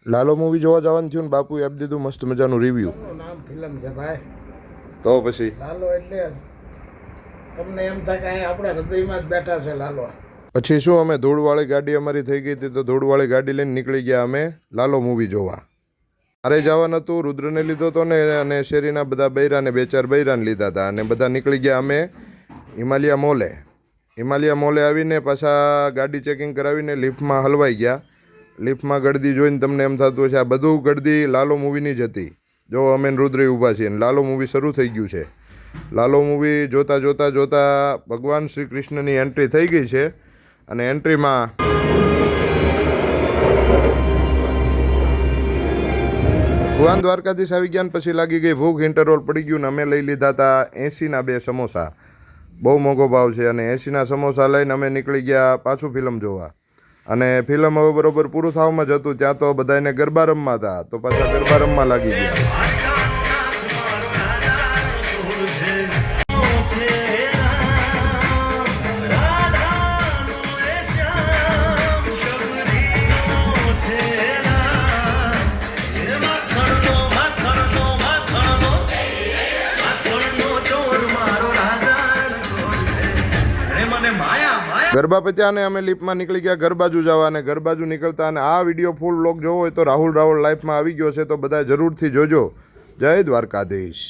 Lalo movie જોવા જવાનું થયું ને બાપુએ આપી દીધું મસ્ત મજાનું રિવ્યુ. નામ ફિલ્મ છે ભાઈ. તો પછી લાલો એટલે તમને એમ થાય કે અહીંયા આપણા હૃદયમાં જ બેઠા છે લાલો. પછી શું અમે ધૂળવાળી ગાડી અમારી થઈ ગઈ હતી તો ધૂળવાળી ગાડી લઈને નીકળી ગયા અમે લાલો મૂવી જોવા. મારે જવાનું હતું, રુદ્રને લીધો હતો ને અને શેરીના બધા બૈરાને 2-4 બૈરાને લીધા હતા અને બધા નીકળી ગયા અમે હિમાલયા મોલે. હિમાલયા મોલે આવીને પાછા ગાડી ચેકિંગ કરાવીને લિફ્ટમાં હલવાઈ ગયા. લિફ્ટમાં ગળદી જોઈને તમને એમ થતું હશે આ બધું ગળદી લાલો મૂવીની જ હતી. જો અમે રુદ્રે ઊભા છીએ અને લાલો મૂવી શરૂ થઈ ગયું છે. લાલો મૂવી જોતાં જોતાં જોતાં ભગવાન શ્રી કૃષ્ણની એન્ટ્રી થઈ ગઈ છે અને એન્ટ્રીમાં ભગવાન દ્વારકાધીશ આવી ગયા ને પછી લાગી ગઈ ભૂખ, ઇન્ટરવલ પડી ગયું ને અમે લઈ લીધા હતા 80ના 2 સમોસા. બહુ મોંઘો ભાવ છે અને 80ના સમોસા લઈને અમે નીકળી ગયા પાછું ફિલ્મ જોવા. અને ફિલ્મ હવે બરોબર પૂરું થવામાં જ હતું ત્યાં તો બધાને ગરબા રમવા હતા તો પાછા ગરબા રમવા લાગી ગયા. ગરબા પત્યા અને અમે લિફ્ટમાં નીકળી ગયા ઘર બાજુ જવા અને ઘર બાજુ નીકળતા અને આ વિડીયો ફૂલ વ્લોગ જોવો હોય તો રાહુલ લાઈફમાં આવી ગયો છે તો બધા જરૂરથી જોજો. જય દ્વારકાધીશ.